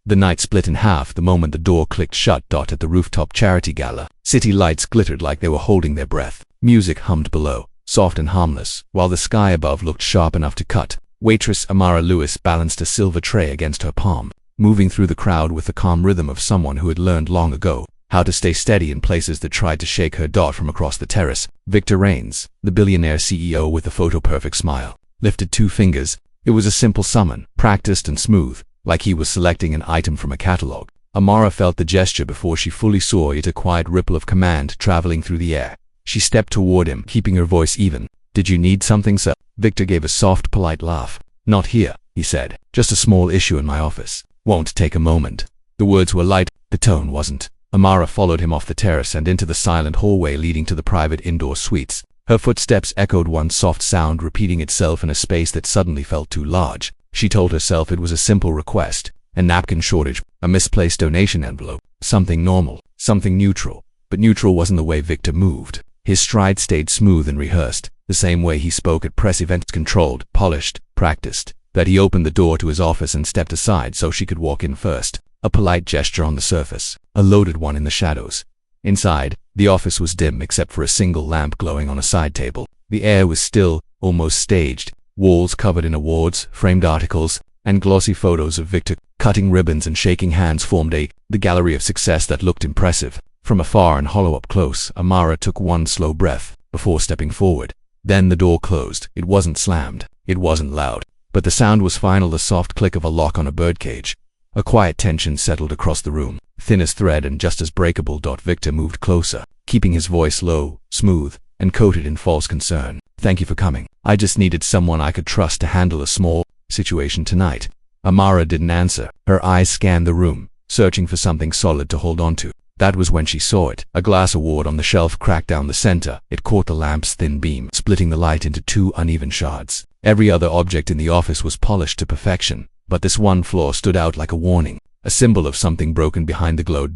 The night split in half the moment the door clicked shut. At the rooftop charity gala, city lights glittered like they were holding their breath. Music hummed below, soft and harmless, while the sky above looked sharp enough to cut. Waitress Amara Lewis balanced a silver tray against her palm, moving through the crowd with the calm rhythm of someone who had learned long ago how to stay steady in places that tried to shake her. From across the terrace, Victor Raines, the billionaire CEO with the photo-perfect smile, lifted 2 fingers. It was a simple summon, practiced and smooth, like he was selecting an item from a catalog. Amara felt the gesture before she fully saw it, a quiet ripple of command traveling through the air. She stepped toward him, keeping her voice even. "Did you need something, sir?" Victor gave a soft, polite laugh. "Not here," he said. "Just a small issue in my office. Won't take a moment." The words were light, the tone wasn't. Amara followed him off the terrace and into the silent hallway leading to the private indoor suites. Her footsteps echoed one soft sound, repeating itself in a space that suddenly felt too large. She told herself it was a simple request, a napkin shortage, a misplaced donation envelope, something normal, something neutral. But neutral wasn't the way Victor moved. His stride stayed smooth and rehearsed, the same way he spoke at press events, controlled, polished, practiced. That he opened the door to his office and stepped aside so she could walk in first. A polite gesture on the surface, a loaded one in the shadows. Inside, the office was dim except for a single lamp glowing on a side table. The air was still, almost staged. Walls covered in awards, framed articles, and glossy photos of Victor cutting ribbons and shaking hands formed the gallery of success that looked impressive. From afar and hollow up close, Amara took one slow breath before stepping forward. Then the door closed. It wasn't slammed. It wasn't loud. But the sound was final, the soft click of a lock on a birdcage. A quiet tension settled across the room, thin as thread and just as breakable. Victor moved closer, keeping his voice low, smooth, and coated in false concern. "Thank you for coming. I just needed someone I could trust to handle a small situation tonight." Amara didn't answer. Her eyes scanned the room, searching for something solid to hold on to. That was when she saw it. A glass award on the shelf cracked down the center. It caught the lamp's thin beam, splitting the light into 2 uneven shards. Every other object in the office was polished to perfection, but this one flaw stood out like a warning, a symbol of something broken behind the glow.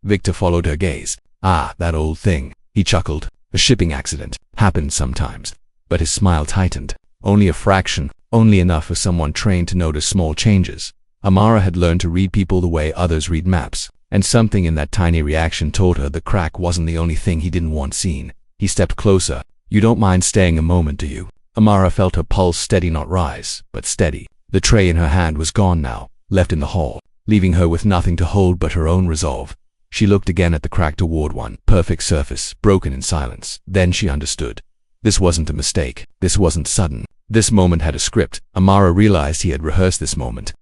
Victor followed her gaze. "Ah, that old thing," he chuckled. "A shipping accident. Happens sometimes." But his smile tightened. Only a fraction, only enough for someone trained to notice small changes. Amara had learned to read people the way others read maps, and something in that tiny reaction told her the crack wasn't the only thing he didn't want seen. He stepped closer. "You don't mind staying a moment, do you?" Amara felt her pulse steady, not rise, but steady. The tray in her hand was gone now, left in the hall, leaving her with nothing to hold but her own resolve. She looked again at the cracked award, one perfect surface, broken in silence. Then she understood. This wasn't a mistake. This wasn't sudden. This moment had a script. Amara realized he had rehearsed this moment.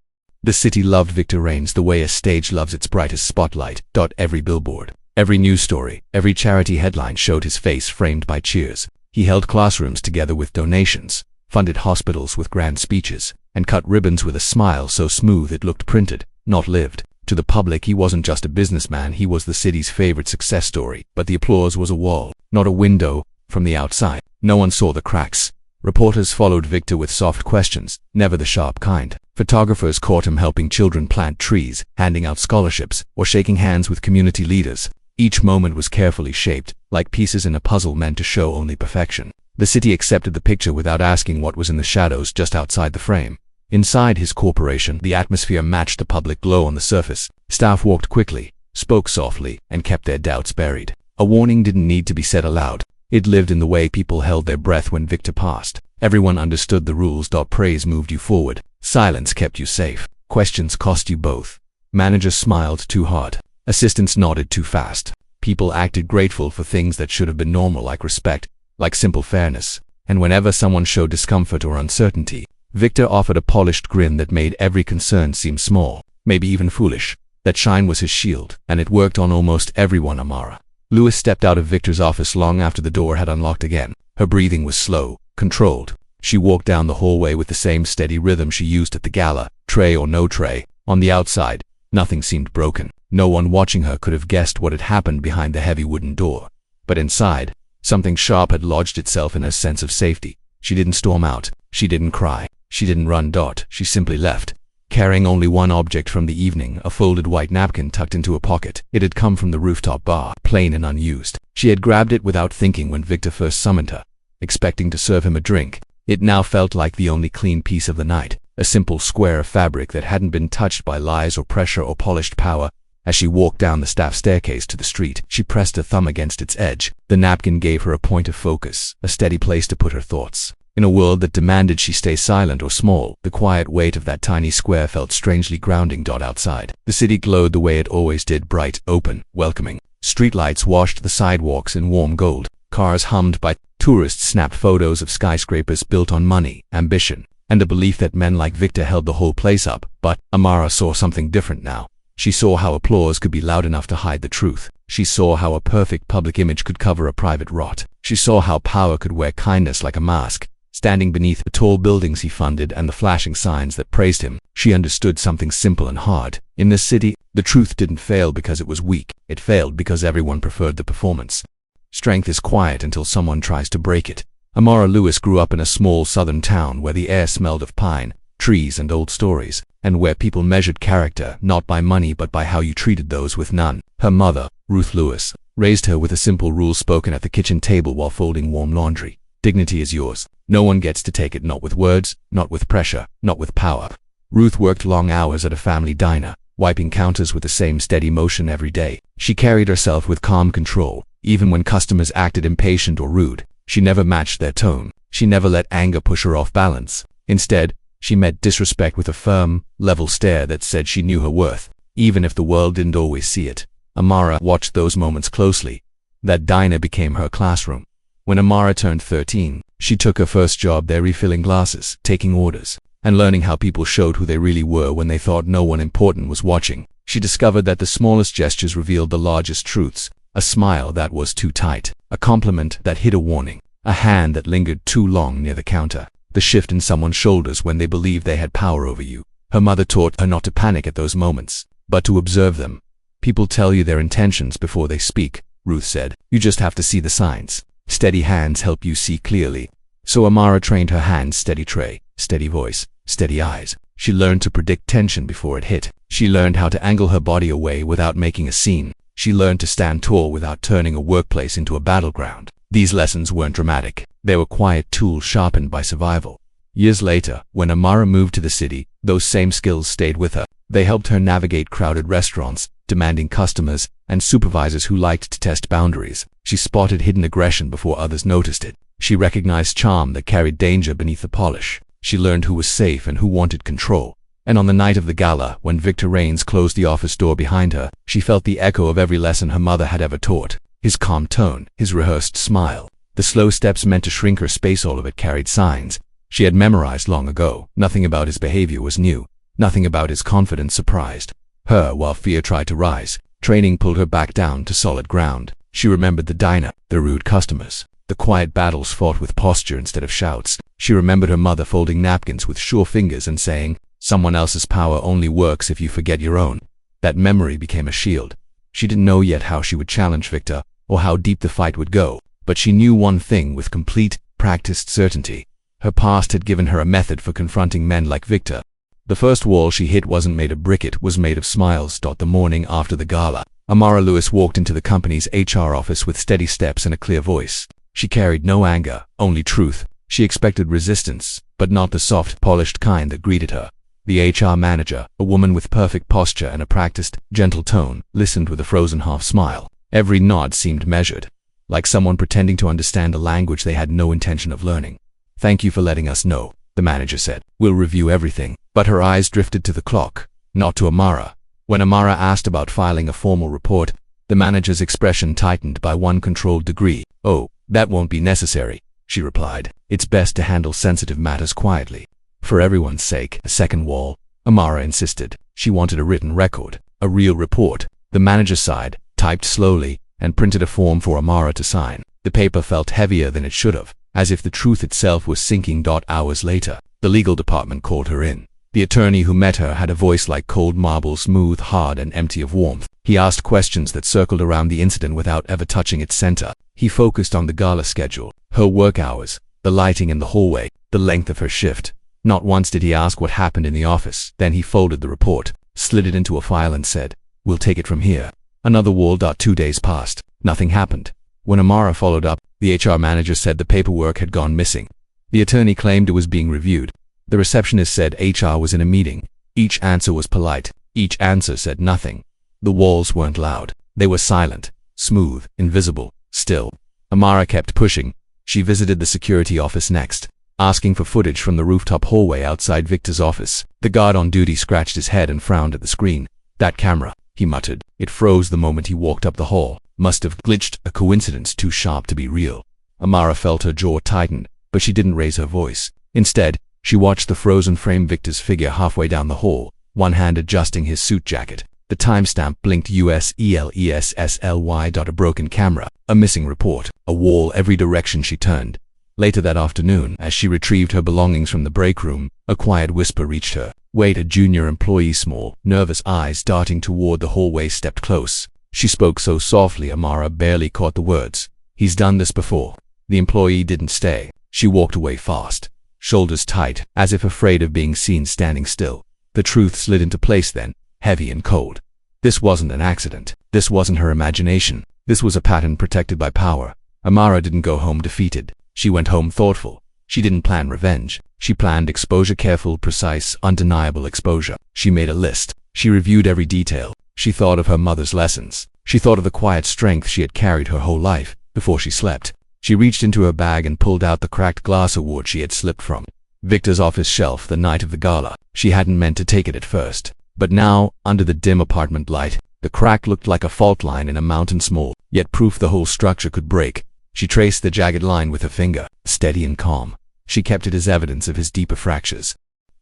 The city loved Victor Raines the way a stage loves its brightest spotlight. Every billboard, every news story, every charity headline showed his face framed by cheers. He held classrooms together with donations, funded hospitals with grand speeches, and cut ribbons with a smile so smooth it looked printed, not lived. To the public, he wasn't just a businessman, he was the city's favorite success story. But the applause was a wall, not a window. From the outside, no one saw the cracks. Reporters followed Victor with soft questions, never the sharp kind. Photographers caught him helping children plant trees, handing out scholarships, or shaking hands with community leaders. Each moment was carefully shaped, like pieces in a puzzle meant to show only perfection. The city accepted the picture without asking what was in the shadows just outside the frame. Inside his corporation, the atmosphere matched the public glow on the surface. Staff walked quickly, spoke softly, and kept their doubts buried. A warning didn't need to be said aloud. It lived in the way people held their breath when Victor passed. Everyone understood the rules. Praise moved you forward. Silence kept you safe. Questions cost you both. Managers smiled too hard. Assistants nodded too fast. People acted grateful for things that should have been normal, like respect, like simple fairness. And whenever someone showed discomfort or uncertainty, Victor offered a polished grin that made every concern seem small, maybe even foolish. That shine was his shield, and it worked on almost everyone. Amara Lewis stepped out of Victor's office long after the door had unlocked again. Her breathing was slow, controlled. She walked down the hallway with the same steady rhythm she used at the gala, tray or no tray. On the outside, nothing seemed broken. No one watching her could have guessed what had happened behind the heavy wooden door. But inside, something sharp had lodged itself in her sense of safety. She didn't storm out. She didn't cry. She didn't run. She simply left, carrying only one object from the evening, a folded white napkin tucked into a pocket. It had come from the rooftop bar, plain and unused. She had grabbed it without thinking when Victor first summoned her, expecting to serve him a drink. It now felt like the only clean piece of the night. a simple square of fabric that hadn't been touched by lies or pressure or polished power. As she walked down the staff staircase to the street, she pressed a thumb against its edge. The napkin gave her a point of focus, a steady place to put her thoughts. In a world that demanded she stay silent or small, the quiet weight of that tiny square felt strangely grounding. Outside, the city glowed the way it always did, bright, open, welcoming. Streetlights washed the sidewalks in warm gold. Cars hummed by. Tourists snapped photos of skyscrapers built on money, ambition, and the belief that men like Victor held the whole place up. But Amara saw something different now. She saw how applause could be loud enough to hide the truth. She saw how a perfect public image could cover a private rot. She saw how power could wear kindness like a mask. Standing beneath the tall buildings he funded and the flashing signs that praised him, she understood something simple and hard. In this city, the truth didn't fail because it was weak. It failed because everyone preferred the performance. Strength is quiet until someone tries to break it. Amara Lewis grew up in a small southern town where the air smelled of pine, trees and old stories, and where people measured character not by money but by how you treated those with none. Her mother, Ruth Lewis, raised her with a simple rule spoken at the kitchen table while folding warm laundry. Dignity is yours. No one gets to take it, not with words, not with pressure, not with power. Ruth worked long hours at a family diner, wiping counters with the same steady motion every day. She carried herself with calm control, even when customers acted impatient or rude. She never matched their tone. She never let anger push her off balance. Instead, she met disrespect with a firm, level stare that said she knew her worth, even if the world didn't always see it. Amara watched those moments closely. That diner became her classroom. When Amara turned 13, she took her first job there, refilling glasses, taking orders, and learning how people showed who they really were when they thought no one important was watching. She discovered that the smallest gestures revealed the largest truths. A smile that was too tight, a compliment that hid a warning, a hand that lingered too long near the counter, the shift in someone's shoulders when they believed they had power over you. Her mother taught her not to panic at those moments, but to observe them. People tell you their intentions before they speak, Ruth said. You just have to see the signs. Steady hands help you see clearly. So Amara trained her hands, steady tray, steady voice, steady eyes. She learned to predict tension before it hit. She learned how to angle her body away without making a scene. She learned to stand tall without turning a workplace into a battleground. These lessons weren't dramatic. They were quiet tools sharpened by survival. Years later, when Amara moved to the city, those same skills stayed with her. They helped her navigate crowded restaurants, demanding customers, and supervisors who liked to test boundaries. She spotted hidden aggression before others noticed it. She recognized charm that carried danger beneath the polish. She learned who was safe and who wanted control. And on the night of the gala, when Victor Rains closed the office door behind her, she felt the echo of every lesson her mother had ever taught. His calm tone, his rehearsed smile, the slow steps meant to shrink her space, all of it carried signs she had memorized long ago. Nothing about his behavior was new. Nothing about his confidence surprised her. While fear tried to rise, training pulled her back down to solid ground. She remembered the diner, the rude customers, the quiet battles fought with posture instead of shouts. She remembered her mother folding napkins with sure fingers and saying, "Someone else's power only works if you forget your own." That memory became a shield. She didn't know yet how she would challenge Victor, or how deep the fight would go, but she knew one thing with complete, practiced certainty. Her past had given her a method for confronting men like Victor. The first wall she hit wasn't made of brick, it was made of smiles. The morning after the gala, Amara Lewis walked into the company's HR office with steady steps and a clear voice. She carried no anger, only truth. She expected resistance, but not the soft, polished kind that greeted her. The HR manager, a woman with perfect posture and a practiced, gentle tone, listened with a frozen half smile. Every nod seemed measured, like someone pretending to understand a language they had no intention of learning. "Thank you for letting us know," the manager said. "We'll review everything." But her eyes drifted to the clock, not to Amara. When Amara asked about filing a formal report, the manager's expression tightened by one controlled degree. "Oh, that won't be necessary," she replied. "It's best to handle sensitive matters quietly." For everyone's sake, a second wall, Amara insisted. She wanted a written record, a real report. The manager sighed, typed slowly, and printed a form for Amara to sign. The paper felt heavier than it should have, as if the truth itself was sinking. Hours later, the legal department called her in. The attorney who met her had a voice like cold marble, smooth, hard, and empty of warmth. He asked questions that circled around the incident without ever touching its center. He focused on the gala schedule, her work hours, the lighting in the hallway, the length of her shift. Not once did he ask what happened in the office. Then he folded the report, slid it into a file and said, "We'll take it from here." Another wall. 2 days passed. Nothing happened. When Amara followed up, the HR manager said the paperwork had gone missing. The attorney claimed it was being reviewed. The receptionist said HR was in a meeting. Each answer was polite. Each answer said nothing. The walls weren't loud. They were silent, smooth, invisible, still. Amara kept pushing. She visited the security office next, asking for footage from the rooftop hallway outside Victor's office. The guard on duty scratched his head and frowned at the screen. "That camera," he muttered. It froze the moment he walked up the hall. Must have glitched, a coincidence too sharp to be real. Amara felt her jaw tighten, but she didn't raise her voice. Instead, she watched the frozen frame Victor's figure halfway down the hall, one hand adjusting his suit jacket. The timestamp blinked USELESSLY. A broken camera, a missing report, a wall every direction she turned. Later that afternoon, as she retrieved her belongings from the break room, a quiet whisper reached her. Wait, a junior employee, small, nervous eyes darting toward the hallway, stepped close. She spoke so softly Amara barely caught the words. "He's done this before." The employee didn't stay. She walked away fast, shoulders tight, as if afraid of being seen standing still. The truth slid into place then, heavy and cold. This wasn't an accident. This wasn't her imagination. This was a pattern protected by power. Amara didn't go home defeated. She went home thoughtful. She didn't plan revenge. She planned exposure, careful, precise, undeniable exposure. She made a list. She reviewed every detail. She thought of her mother's lessons. She thought of the quiet strength she had carried her whole life. Before she slept, she reached into her bag and pulled out the cracked glass award she had slipped from Victor's office shelf the night of the gala. She hadn't meant to take it at first, but now, under the dim apartment light, the crack looked like a fault line in a mountain, small, yet proof the whole structure could break. She traced the jagged line with her finger, steady and calm. She kept it as evidence of his deeper fractures.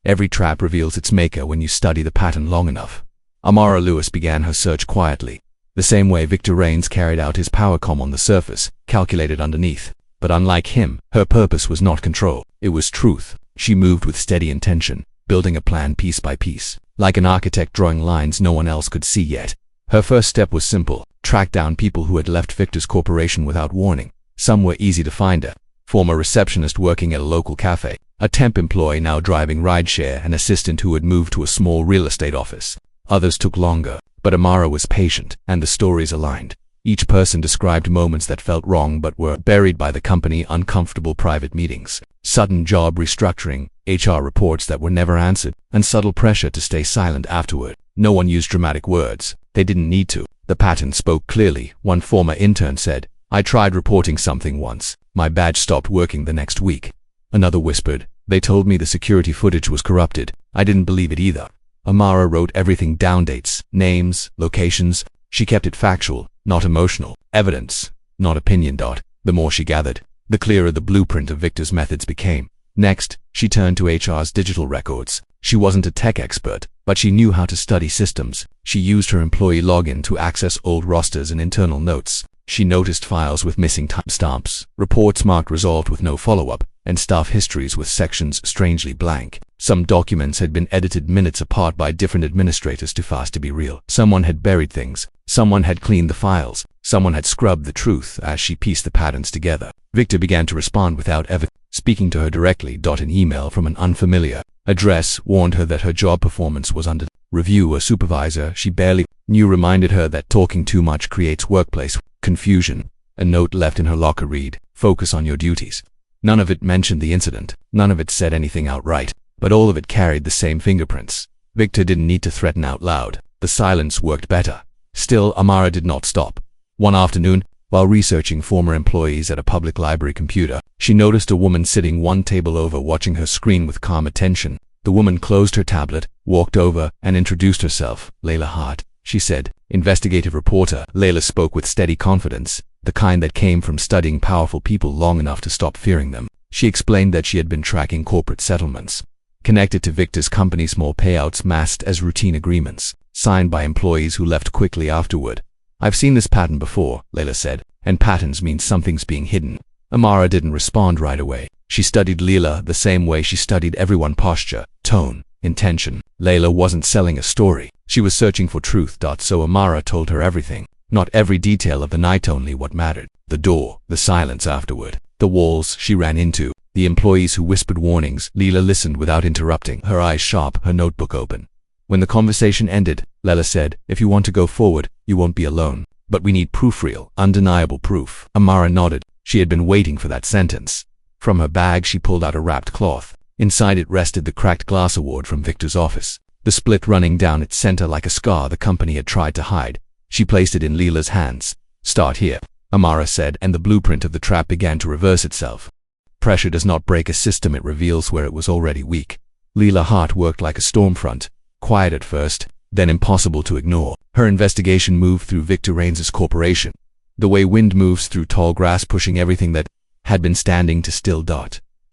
Every trap reveals its maker when you study the pattern long enough. Amara Lewis began her search quietly, the same way Victor Rains carried out his power comm on the surface, calculated underneath. But unlike him, her purpose was not control. It was truth. She moved with steady intention, building a plan piece by piece, like an architect drawing lines no one else could see yet. Her first step was simple: track down people who had left Victor's corporation without warning. Some were easy to find: a former receptionist working at a local cafe, a temp employee now driving rideshare, an assistant who had moved to a small real estate office. Others took longer, but Amara was patient, and the stories aligned. Each person described moments that felt wrong but were buried by the company, uncomfortable private meetings, sudden job restructuring, HR reports that were never answered, and subtle pressure to stay silent afterward. No one used dramatic words. They didn't need to. The pattern spoke clearly. One former intern said, "I tried reporting something once. My badge stopped working the next week." Another whispered, "They told me the security footage was corrupted. I didn't believe it either." Amara wrote everything down: dates, names, locations. She kept it factual, not emotional. Evidence, not opinion. The more she gathered, the clearer the blueprint of Victor's methods became. Next, she turned to HR's digital records. She wasn't a tech expert, but she knew how to study systems. She used her employee login to access old rosters and internal notes. She noticed files with missing timestamps, reports marked resolved with no follow-up, and staff histories with sections strangely blank. Some documents had been edited minutes apart by different administrators too fast to be real. Someone had buried things. Someone had cleaned the files. Someone had scrubbed the truth. As she pieced the patterns together, Victor began to respond without ever speaking to her directly. An email from an unfamiliar address warned her that her job performance was under review. A supervisor she barely knew reminded her that talking too much creates workplace confusion. A note left in her locker read, "Focus on your duties." None of it mentioned the incident. None of it said anything outright, but all of it carried the same fingerprints. Victor didn't need to threaten out loud. The silence worked better. Still, Amara did not stop. One afternoon, while researching former employees at a public library computer, she noticed a woman sitting one table over, watching her screen with calm attention. The woman closed her tablet, walked over, and introduced herself. "Layla Hart," she said. "Investigative reporter." Layla spoke with steady confidence, the kind that came from studying powerful people long enough to stop fearing them. She explained that she had been tracking corporate settlements connected to Victor's company, small payouts masked as routine agreements, signed by employees who left quickly afterward. "I've seen this pattern before," Layla said, "and patterns mean something's being hidden." Amara didn't respond right away. She studied Layla the same way she studied everyone: posture, tone, intention. Layla wasn't selling a story. She was searching for truth. So Amara told her everything. Not every detail of the night, only what mattered. The door, the silence afterward, the walls she ran into, the employees who whispered warnings. Layla listened without interrupting, her eyes sharp, her notebook open. When the conversation ended, Layla said, "If you want to go forward, you won't be alone. But we need proof, real, undeniable proof." Amara nodded. She had been waiting for that sentence. From her bag she pulled out a wrapped cloth. Inside it rested the cracked glass award from Victor's office, the split running down its center like a scar the company had tried to hide. She placed it in Leela's hands. "Start here," Amara said, and the blueprint of the trap began to reverse itself. Pressure does not break a system, it reveals where it was already weak. Leela's heart worked like a storm front, quiet at first, then impossible to ignore. Her investigation moved through Victor Rains's corporation, the way wind moves through tall grass, pushing everything that had been standing to still.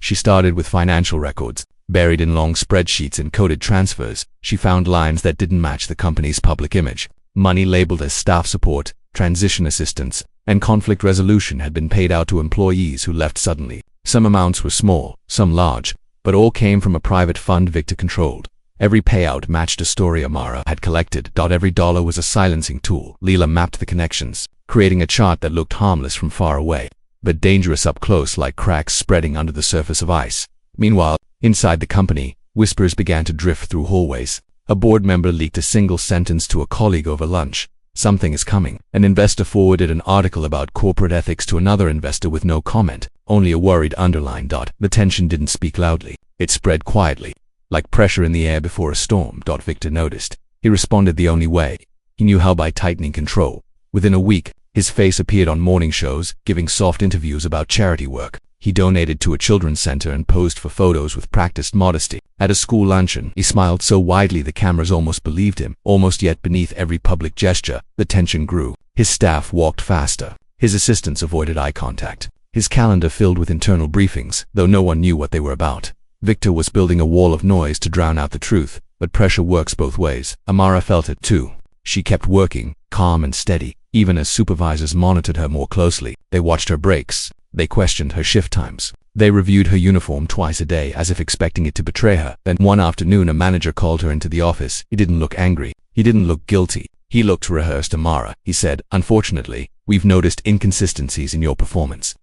She started with financial records, buried in long spreadsheets and coded transfers. She found lines that didn't match the company's public image. Money labeled as staff support, transition assistance, and conflict resolution had been paid out to employees who left suddenly. Some amounts were small, some large, but all came from a private fund Victor controlled. Every payout matched a story Amara had collected. Every dollar was a silencing tool. Leela mapped the connections, creating a chart that looked harmless from far away, but dangerous up close, like cracks spreading under the surface of ice. Meanwhile, inside the company, whispers began to drift through hallways. A board member leaked a single sentence to a colleague over lunch. "Something is coming." An investor forwarded an article about corporate ethics to another investor with no comment, only a worried underline. The tension didn't speak loudly. It spread quietly, like pressure in the air before a storm. Victor noticed. He responded the only way he knew how, by tightening control. Within a week, his face appeared on morning shows, giving soft interviews about charity work. He donated to a children's center and posed for photos with practiced modesty. At a school luncheon, he smiled so widely the cameras almost believed him. Almost, yet beneath every public gesture, the tension grew. His staff walked faster. His assistants avoided eye contact. His calendar filled with internal briefings, though no one knew what they were about. Victor was building a wall of noise to drown out the truth, but pressure works both ways. Amara felt it too. She kept working, calm and steady, even as supervisors monitored her more closely. They watched her breaks. They questioned her shift times. They reviewed her uniform twice a day, as if expecting it to betray her. Then one afternoon a manager called her into the office. He didn't look angry. He didn't look guilty. He looked rehearsed. "Amara," he said, "unfortunately, we've noticed inconsistencies in your performance.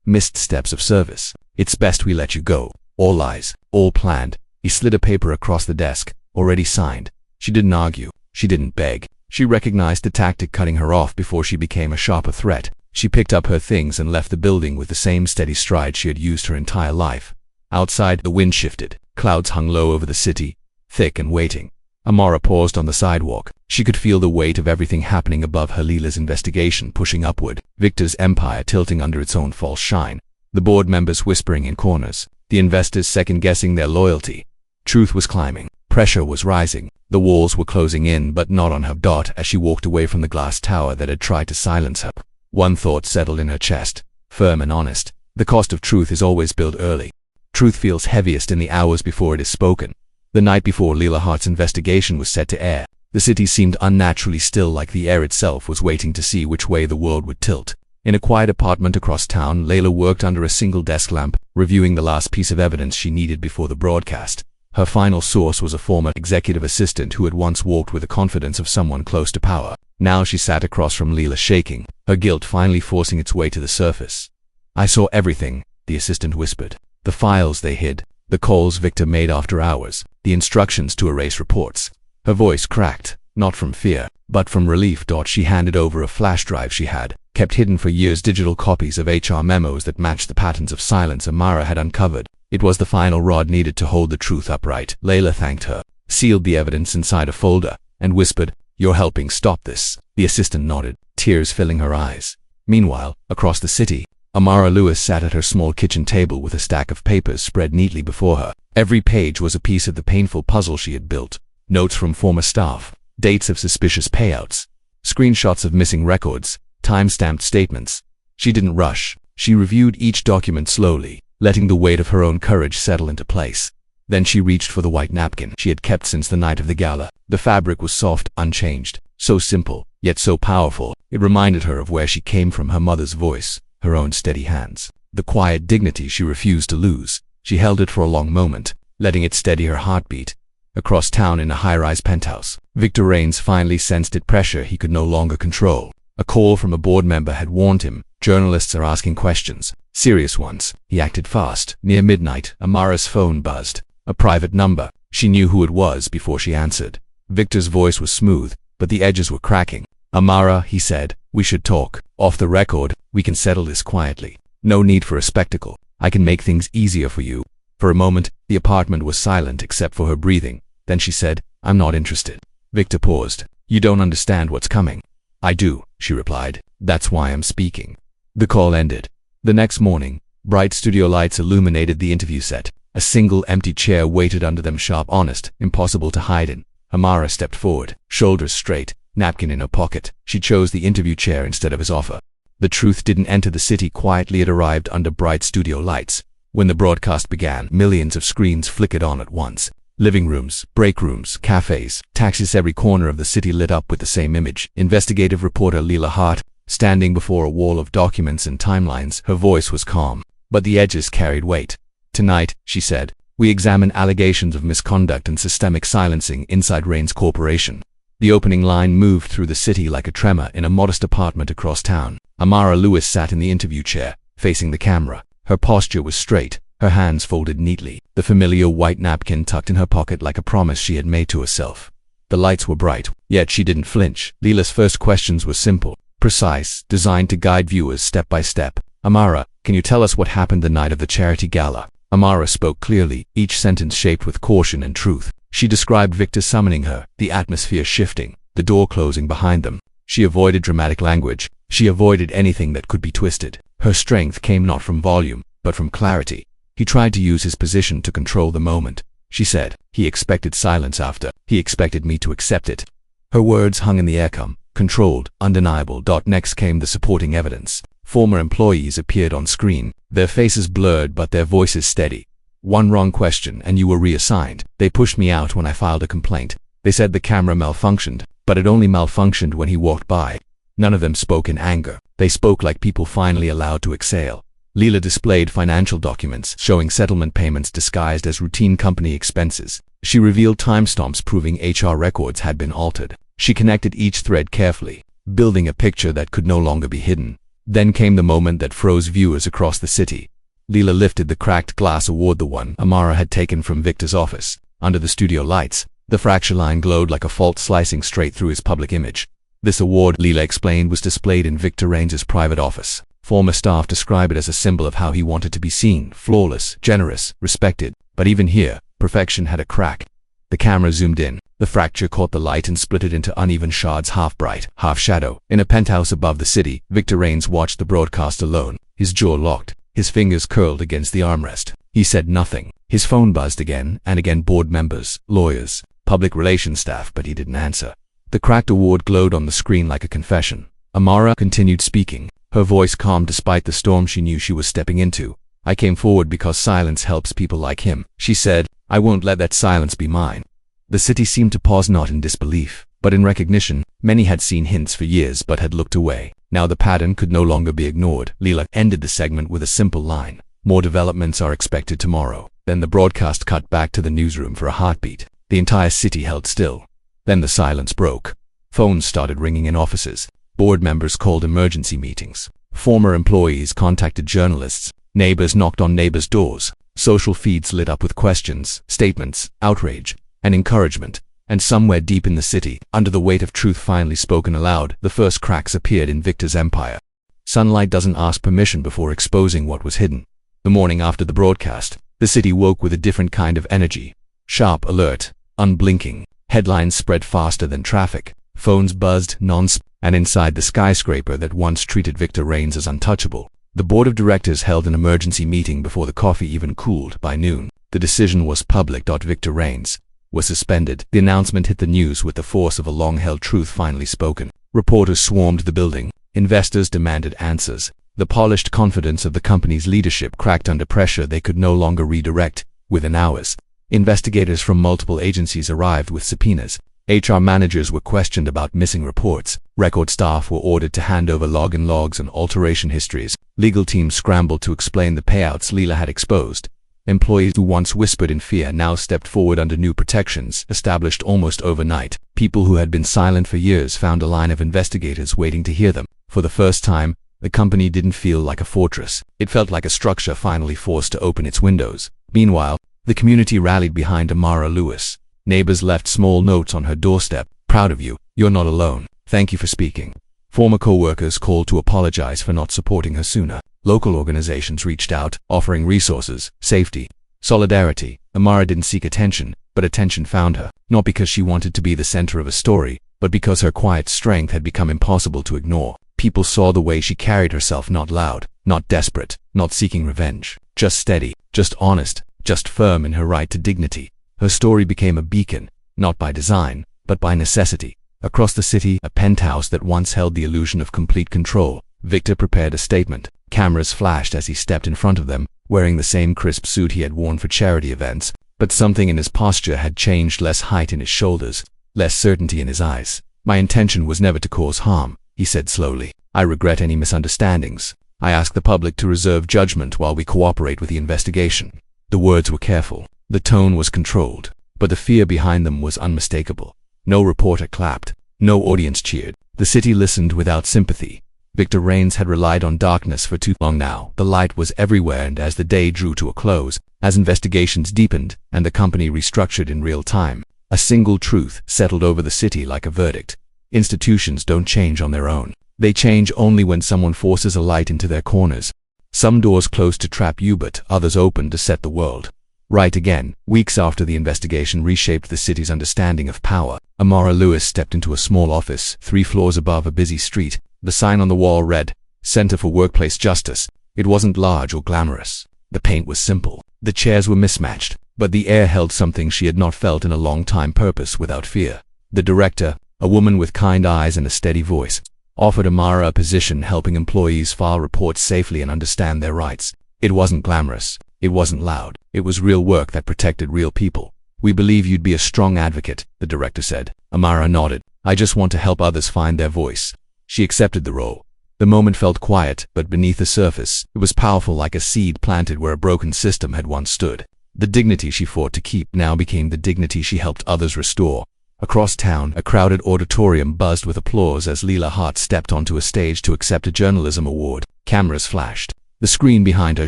Missed steps of service. It's best we let you go. All lies, all planned." He slid a paper across the desk, already signed. She didn't argue. She didn't beg. She recognized the tactic, cutting her off before she became a sharper threat. She picked up her things and left the building with the same steady stride she had used her entire life. Outside, the wind shifted. Clouds hung low over the city, thick and waiting. Amara paused on the sidewalk. She could feel the weight of everything happening above her. Leela's investigation pushing upward. Victor's empire tilting under its own false shine. The board members whispering in corners. The investors second-guessing their loyalty. Truth was climbing. Pressure was rising. The walls were closing in, but not on her. As she walked away from the glass tower that had tried to silence her, one thought settled in her chest, firm and honest. The cost of truth is always built early. Truth feels heaviest in the hours before it is spoken. The night before Leela Hart's investigation was set to air, the city seemed unnaturally still, like the air itself was waiting to see which way the world would tilt. In a quiet apartment across town, Leila worked under a single desk lamp, reviewing the last piece of evidence she needed before the broadcast. Her final source was a former executive assistant who had once walked with the confidence of someone close to power. Now she sat across from Leela, shaking, her guilt finally forcing its way to the surface. "I saw everything," the assistant whispered. "The files they hid, the calls Victor made after hours, the instructions to erase reports." Her voice cracked, not from fear, but from relief. She handed over a flash drive she had kept hidden for years, digital copies of HR memos that matched the patterns of silence Amara had uncovered. It was the final rod needed to hold the truth upright. Leila thanked her, sealed the evidence inside a folder, and whispered, "You're helping stop this." The assistant nodded, tears filling her eyes. Meanwhile, across the city, Amara Lewis sat at her small kitchen table with a stack of papers spread neatly before her. Every page was a piece of the painful puzzle she had built. Notes from former staff, dates of suspicious payouts, screenshots of missing records, time-stamped statements. She didn't rush. She reviewed each document slowly, letting the weight of her own courage settle into place. Then she reached for the white napkin she had kept since the night of the gala. The fabric was soft, unchanged, so simple, yet so powerful. It reminded her of where she came from, her mother's voice, her own steady hands, the quiet dignity she refused to lose. She held it for a long moment, letting it steady her heartbeat. Across town in a high-rise penthouse, Victor Rains finally sensed it, pressure he could no longer control. A call from a board member had warned him, "Journalists are asking questions, serious ones." He acted fast. Near midnight, Amara's phone buzzed. A private number. She knew who it was before she answered. Victor's voice was smooth, but the edges were cracking. "Amara," he said, "we should talk. Off the record, we can settle this quietly. No need for a spectacle. I can make things easier for you." For a moment, the apartment was silent except for her breathing. Then she said, "I'm not interested." Victor paused. "You don't understand what's coming." "I do," she replied. "That's why I'm speaking." The call ended. The next morning, bright studio lights illuminated the interview set. A single empty chair waited under them, sharp, honest, impossible to hide in. Amara stepped forward, shoulders straight, napkin in her pocket. She chose the interview chair instead of his offer. The truth didn't enter the city quietly, it arrived under bright studio lights. When the broadcast began, millions of screens flickered on at once. Living rooms, break rooms, cafes, taxis, every corner of the city lit up with the same image. Investigative reporter Leela Hart, standing before a wall of documents and timelines. Her voice was calm, but the edges carried weight. "Tonight," she said, "we examine allegations of misconduct and systemic silencing inside Raines Corporation." The opening line moved through the city like a tremor in a modest apartment across town. Amara Lewis sat in the interview chair, facing the camera. Her posture was straight, her hands folded neatly, the familiar white napkin tucked in her pocket like a promise she had made to herself. The lights were bright, yet she didn't flinch. Leela's first questions were simple, precise, designed to guide viewers step by step. "Amara, can you tell us what happened the night of the charity gala?" Amara spoke clearly, each sentence shaped with caution and truth. She described Victor summoning her, the atmosphere shifting, the door closing behind them. She avoided dramatic language. She avoided anything that could be twisted. Her strength came not from volume, but from clarity. He tried to use his position to control the moment. She said, "He expected silence after. He expected me to accept it." Her words hung in the air, calm, controlled, undeniable. Next came the supporting evidence. Former employees appeared on screen, their faces blurred but their voices steady. "One wrong question and you were reassigned. They pushed me out when I filed a complaint. They said the camera malfunctioned, but it only malfunctioned when he walked by." None of them spoke in anger. They spoke like people finally allowed to exhale. Leela displayed financial documents showing settlement payments disguised as routine company expenses. She revealed timestamps proving HR records had been altered. She connected each thread carefully, building a picture that could no longer be hidden. Then came the moment that froze viewers across the city. Leela lifted the cracked glass award, the one Amara had taken from Victor's office. Under the studio lights, the fracture line glowed like a fault slicing straight through his public image. This award, Leela explained, was displayed in Victor Raines's private office. Former staff describe it as a symbol of how he wanted to be seen, flawless, generous, respected. But even here, perfection had a crack. The camera zoomed in. The fracture caught the light and split it into uneven shards, half bright, half shadow. In a penthouse above the city, Victor Raines watched the broadcast alone, his jaw locked, his fingers curled against the armrest. He said nothing. His phone buzzed again and again, board members, lawyers, public relations staff, but he didn't answer. The cracked award glowed on the screen like a confession. Amara continued speaking, her voice calm despite the storm she knew she was stepping into. "I came forward because silence helps people like him," she said. "I won't let that silence be mine." The city seemed to pause, not in disbelief, but in recognition. Many had seen hints for years but had looked away. Now the pattern could no longer be ignored. Leela ended the segment with a simple line. "More developments are expected tomorrow." Then the broadcast cut back to the newsroom for a heartbeat. The entire city held still. Then the silence broke. Phones started ringing in offices. Board members called emergency meetings. Former employees contacted journalists. Neighbors knocked on neighbors' doors. Social feeds lit up with questions, statements, outrage, and encouragement. And somewhere deep in the city, under the weight of truth finally spoken aloud, the first cracks appeared in Victor's empire. Sunlight doesn't ask permission before exposing what was hidden. The morning after the broadcast, the city woke with a different kind of energy. Sharp, alert, unblinking. Headlines spread faster than traffic. Phones buzzed non-stop, and inside the skyscraper that once treated Victor Raines as untouchable, the board of directors held an emergency meeting before the coffee even cooled. By noon, the decision was public. Victor Raines was suspended. The announcement hit the news with the force of a long-held truth finally spoken. Reporters swarmed the building. Investors demanded answers. The polished confidence of the company's leadership cracked under pressure they could no longer redirect. Within hours, investigators from multiple agencies arrived with subpoenas. HR managers were questioned about missing reports. Record staff were ordered to hand over login logs and alteration histories. Legal teams scrambled to explain the payouts Leela had exposed. Employees who once whispered in fear now stepped forward under new protections established almost overnight. People who had been silent for years found a line of investigators waiting to hear them. For the first time, the company didn't feel like a fortress. It felt like a structure finally forced to open its windows. Meanwhile, the community rallied behind Amara Lewis. Neighbors left small notes on her doorstep. "Proud of you. You're not alone. Thank you for speaking." Former co-workers called to apologize for not supporting her sooner. Local organizations reached out, offering resources, safety, Solidarity. Amara didn't seek attention, but attention found her, not because she wanted to be the center of a story, but because her quiet strength had become impossible to ignore. People saw the way she carried herself, not loud, not desperate, not seeking revenge, just steady, just honest, just firm in her right to dignity. Her story became a beacon, not by design, but by necessity. Across the city, a penthouse that once held the illusion of complete control, Victor prepared a statement. Cameras flashed as he stepped in front of them, wearing the same crisp suit he had worn for charity events, but something in his posture had changed. Less height in his shoulders, less certainty in his eyes. "My intention was never to cause harm," he said slowly. "I regret any misunderstandings. I ask the public to reserve judgment while we cooperate with the investigation." The words were careful. The tone was controlled, but the fear behind them was unmistakable. No reporter clapped. No audience cheered. The city listened without sympathy. Victor Rains had relied on darkness for too long now. The light was everywhere, and as the day drew to a close, as investigations deepened and the company restructured in real time, a single truth settled over the city like a verdict. Institutions don't change on their own. They change only when someone forces a light into their corners. Some doors closed to trap you, but others opened to set the world right again. Weeks after the investigation reshaped the city's understanding of power, Amara Lewis stepped into a small office 3 floors above a busy street. The sign on the wall read, "Center for Workplace Justice." It wasn't large or glamorous. The paint was simple. The chairs were mismatched, but the air held something she had not felt in a long time: purpose without fear. The director, a woman with kind eyes and a steady voice, offered Amara a position helping employees file reports safely and understand their rights. It wasn't glamorous. It wasn't loud. It was real work that protected real people. "We believe you'd be a strong advocate," the director said. Amara nodded. "I just want to help others find their voice." She accepted the role. The moment felt quiet, but beneath the surface, it was powerful, like a seed planted where a broken system had once stood. The dignity she fought to keep now became the dignity she helped others restore. Across town, a crowded auditorium buzzed with applause as Leela Hart stepped onto a stage to accept a journalism award. Cameras flashed. The screen behind her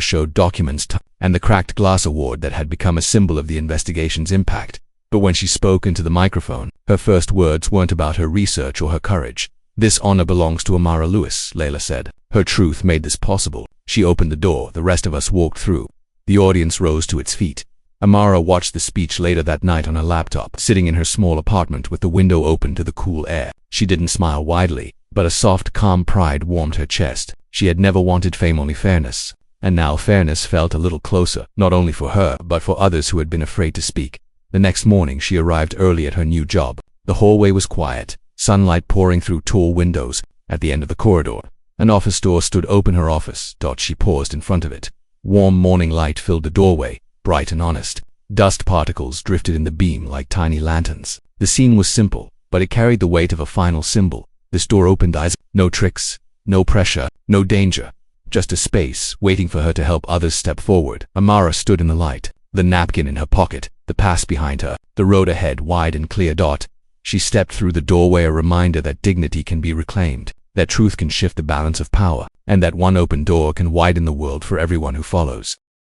showed documents and the cracked glass award that had become a symbol of the investigation's impact. But when she spoke into the microphone, her first words weren't about her research or her courage. "This honor belongs to Amara Lewis," Leila said. "Her truth made this possible." She opened the door. The rest of us walked through. The audience rose to its feet. Amara watched the speech later that night on her laptop, sitting in her small apartment with the window open to the cool air. She didn't smile widely, but a soft, calm pride warmed her chest. She had never wanted fame, only fairness. And now fairness felt a little closer, not only for her, but for others who had been afraid to speak. The next morning she arrived early at her new job. The hallway was quiet, sunlight pouring through tall windows. At the end of the corridor, an office door stood open. Her office. She paused in front of it. Warm morning light filled the doorway, bright and honest. Dust particles drifted in the beam like tiny lanterns. The scene was simple, but it carried the weight of a final symbol. This door opened eyes. No tricks, no pressure, no danger. Just a space waiting for her to help others step forward. Amara stood in the light, the napkin in her pocket, the past behind her, the road ahead wide and clear. She stepped through the doorway, a reminder that dignity can be reclaimed, that truth can shift the balance of power, and that one open door can widen the world for everyone who follows.